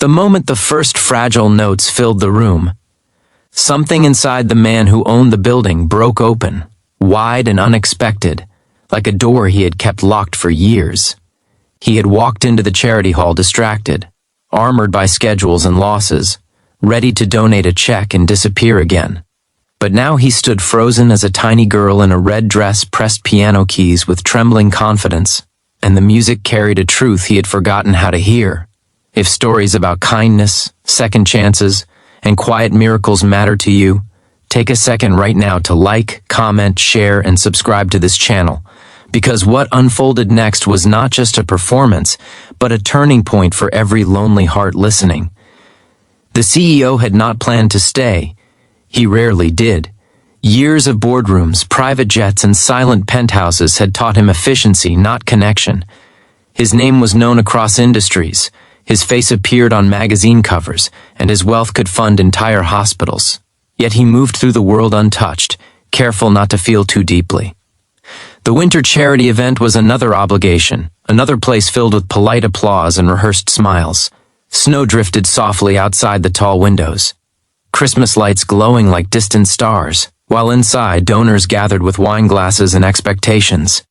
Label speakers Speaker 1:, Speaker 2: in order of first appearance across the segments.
Speaker 1: The moment the first fragile notes filled the room, something inside the man who owned the building broke open, wide and unexpected, like a door he had kept locked for years. He had walked into the charity hall distracted, armored by schedules and losses, ready to donate a check and disappear again. But now he stood frozen as a tiny girl in a red dress pressed piano keys with trembling confidence, and the music carried a truth he had forgotten how to hear. If stories about kindness, second chances, and quiet miracles matter to you, take a second right now to like, comment, share, and subscribe to this channel, because what unfolded next was not just a performance, but a turning point for every lonely heart listening. The CEO had not planned to stay. He rarely did. Years of boardrooms, private jets, and silent penthouses had taught him efficiency, not connection. His name was known across industries. His face appeared on magazine covers, and his wealth could fund entire hospitals. Yet he moved through the world untouched, careful not to feel too deeply. The winter charity event was another obligation, another place filled with polite applause and rehearsed smiles. Snow drifted softly outside the tall windows, Christmas lights glowing like distant stars, while inside donors gathered with wine glasses and expectations.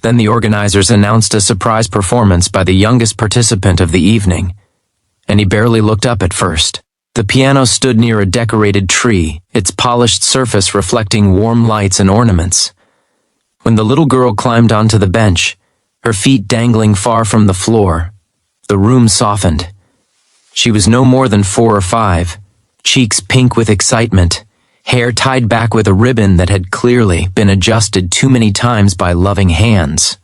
Speaker 1: Then the organizers announced a surprise performance by the youngest participant of the evening, and he barely looked up at first. The piano stood near a decorated tree, its polished surface reflecting warm lights and ornaments. When the little girl climbed onto the bench, her feet dangling far from the floor, the room softened. She was no more than 4 or 5, cheeks pink with excitement, hair tied back with a ribbon that had clearly been adjusted too many times by loving hands.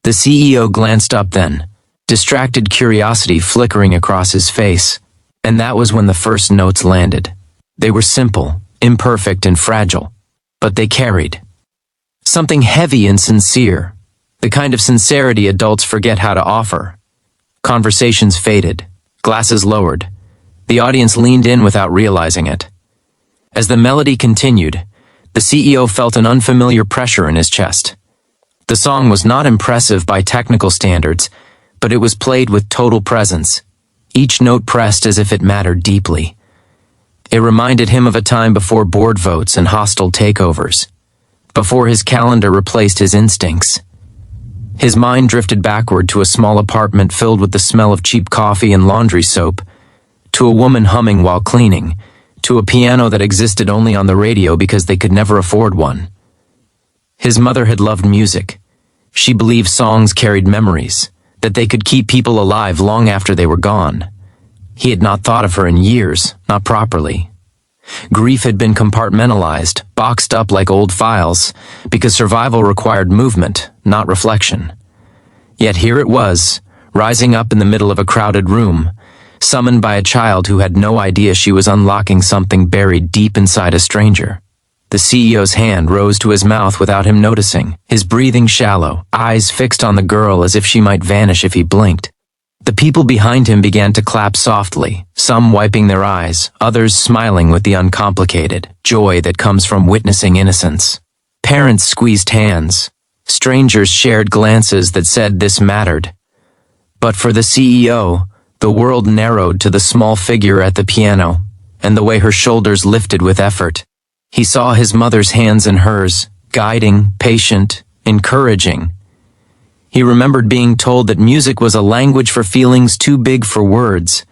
Speaker 1: The CEO glanced up then, distracted curiosity flickering across his face, and that was when the first notes landed. They were simple, imperfect, and fragile, but they carried something heavy and sincere, the kind of sincerity adults forget how to offer. Conversations faded, glasses lowered. The audience leaned in without realizing it. As the melody continued, the CEO felt an unfamiliar pressure in his chest. The song was not impressive by technical standards, but it was played with total presence, each note pressed as if it mattered deeply. It reminded him of a time before board votes and hostile takeovers, before his calendar replaced his instincts. His mind drifted backward to a small apartment filled with the smell of cheap coffee and laundry soap, to a woman humming while cleaning, to a piano that existed only on the radio because they could never afford one. His mother had loved music. She believed songs carried memories, that they could keep people alive long after they were gone. He had not thought of her in years, not properly. Grief had been compartmentalized, boxed up like old files, because survival required movement, not reflection. Yet here it was, rising up in the middle of a crowded room, summoned by a child who had no idea she was unlocking something buried deep inside a stranger. The CEO's hand rose to his mouth without him noticing, his breathing shallow, eyes fixed on the girl as if she might vanish if he blinked. The people behind him began to clap softly, some wiping their eyes, others smiling with the uncomplicated joy that comes from witnessing innocence. Parents squeezed hands. Strangers shared glances that said this mattered. But for the CEO, the world narrowed to the small figure at the piano, and the way her shoulders lifted with effort. He saw his mother's hands in hers, guiding, patient, encouraging. He remembered being told that music was a language for feelings too big for words.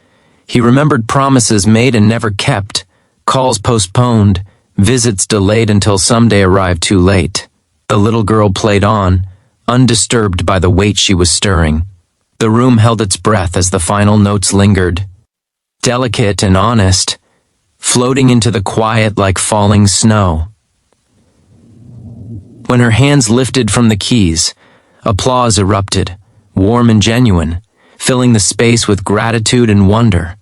Speaker 1: He remembered promises made and never kept, calls postponed, visits delayed until someday arrived too late. The little girl played on, undisturbed by the weight she was stirring. The room held its breath as the final notes lingered, delicate and honest, floating into the quiet like falling snow. When her hands lifted from the keys, applause erupted, warm and genuine, filling the space with gratitude and wonder.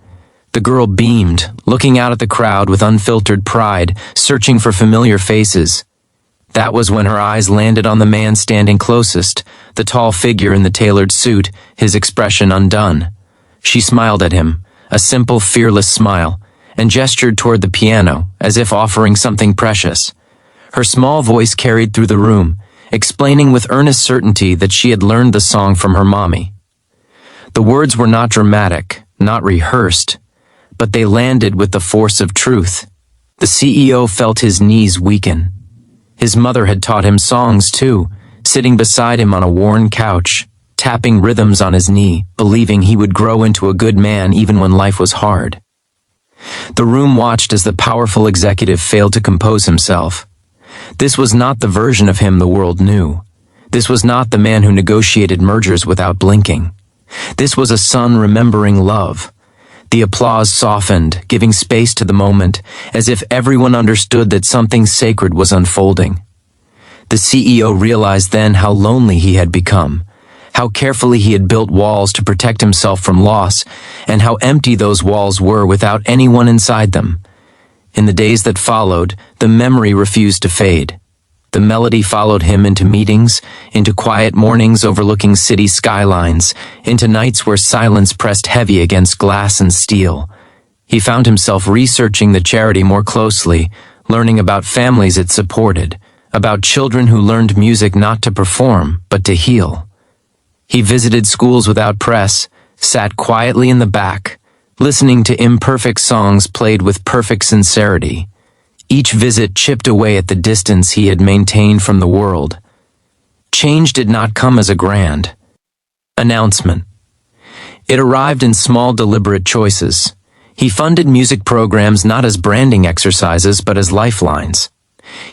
Speaker 1: The girl beamed, looking out at the crowd with unfiltered pride, searching for familiar faces. That was when her eyes landed on the man standing closest, the tall figure in the tailored suit, his expression undone. She smiled at him, a simple, fearless smile, and gestured toward the piano, as if offering something precious. Her small voice carried through the room, explaining with earnest certainty that she had learned the song from her mommy. The words were not dramatic, not rehearsed, but they landed with the force of truth. The CEO felt his knees weaken. His mother had taught him songs too, sitting beside him on a worn couch, tapping rhythms on his knee, believing he would grow into a good man even when life was hard. The room watched as the powerful executive failed to compose himself. This was not the version of him the world knew. This was not the man who negotiated mergers without blinking. This was a son remembering love. The applause softened, giving space to the moment, as if everyone understood that something sacred was unfolding. The CEO realized then how lonely he had become, how carefully he had built walls to protect himself from loss, and how empty those walls were without anyone inside them. In the days that followed, the memory refused to fade. The melody followed him into meetings, into quiet mornings overlooking city skylines, into nights where silence pressed heavy against glass and steel. He found himself researching the charity more closely, learning about families it supported, about children who learned music not to perform, but to heal. He visited schools without press, sat quietly in the back, listening to imperfect songs played with perfect sincerity. Each visit chipped away at the distance he had maintained from the world. Change did not come as a grand announcement. It arrived in small, deliberate choices. He funded music programs not as branding exercises but as lifelines.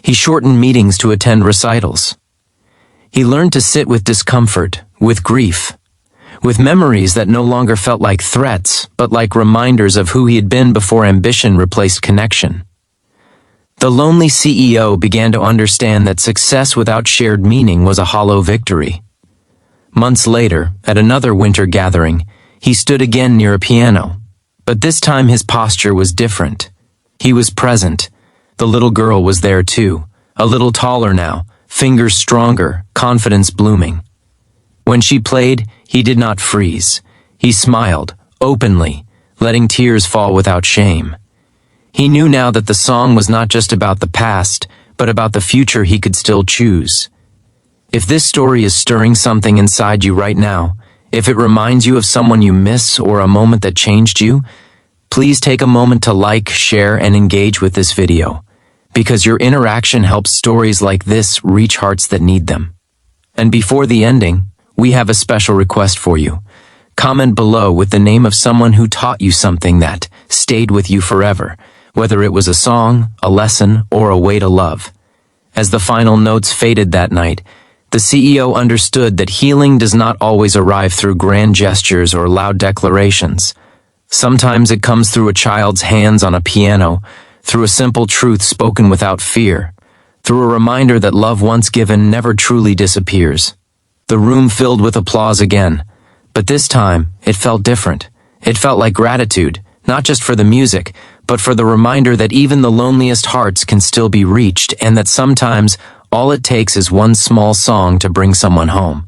Speaker 1: He shortened meetings to attend recitals. He learned to sit with discomfort, with grief, with memories that no longer felt like threats, but like reminders of who he had been before ambition replaced connection. The lonely CEO began to understand that success without shared meaning was a hollow victory. Months later, at another winter gathering, he stood again near a piano, but this time his posture was different. He was present. The little girl was there too, a little taller now, fingers stronger, confidence blooming. When she played, he did not freeze. He smiled, openly, letting tears fall without shame. He knew now that the song was not just about the past, but about the future he could still choose. If this story is stirring something inside you right now, if it reminds you of someone you miss or a moment that changed you, please take a moment to like, share, and engage with this video, because your interaction helps stories like this reach hearts that need them. And before the ending, we have a special request for you. Comment below with the name of someone who taught you something that stayed with you forever, whether it was a song, a lesson, or a way to love. As the final notes faded that night, the CEO understood that healing does not always arrive through grand gestures or loud declarations. Sometimes it comes through a child's hands on a piano, through a simple truth spoken without fear, through a reminder that love once given never truly disappears. The room filled with applause again, but this time it felt different. It felt like gratitude, not just for the music, but for the reminder that even the loneliest hearts can still be reached and that sometimes all it takes is one small song to bring someone home.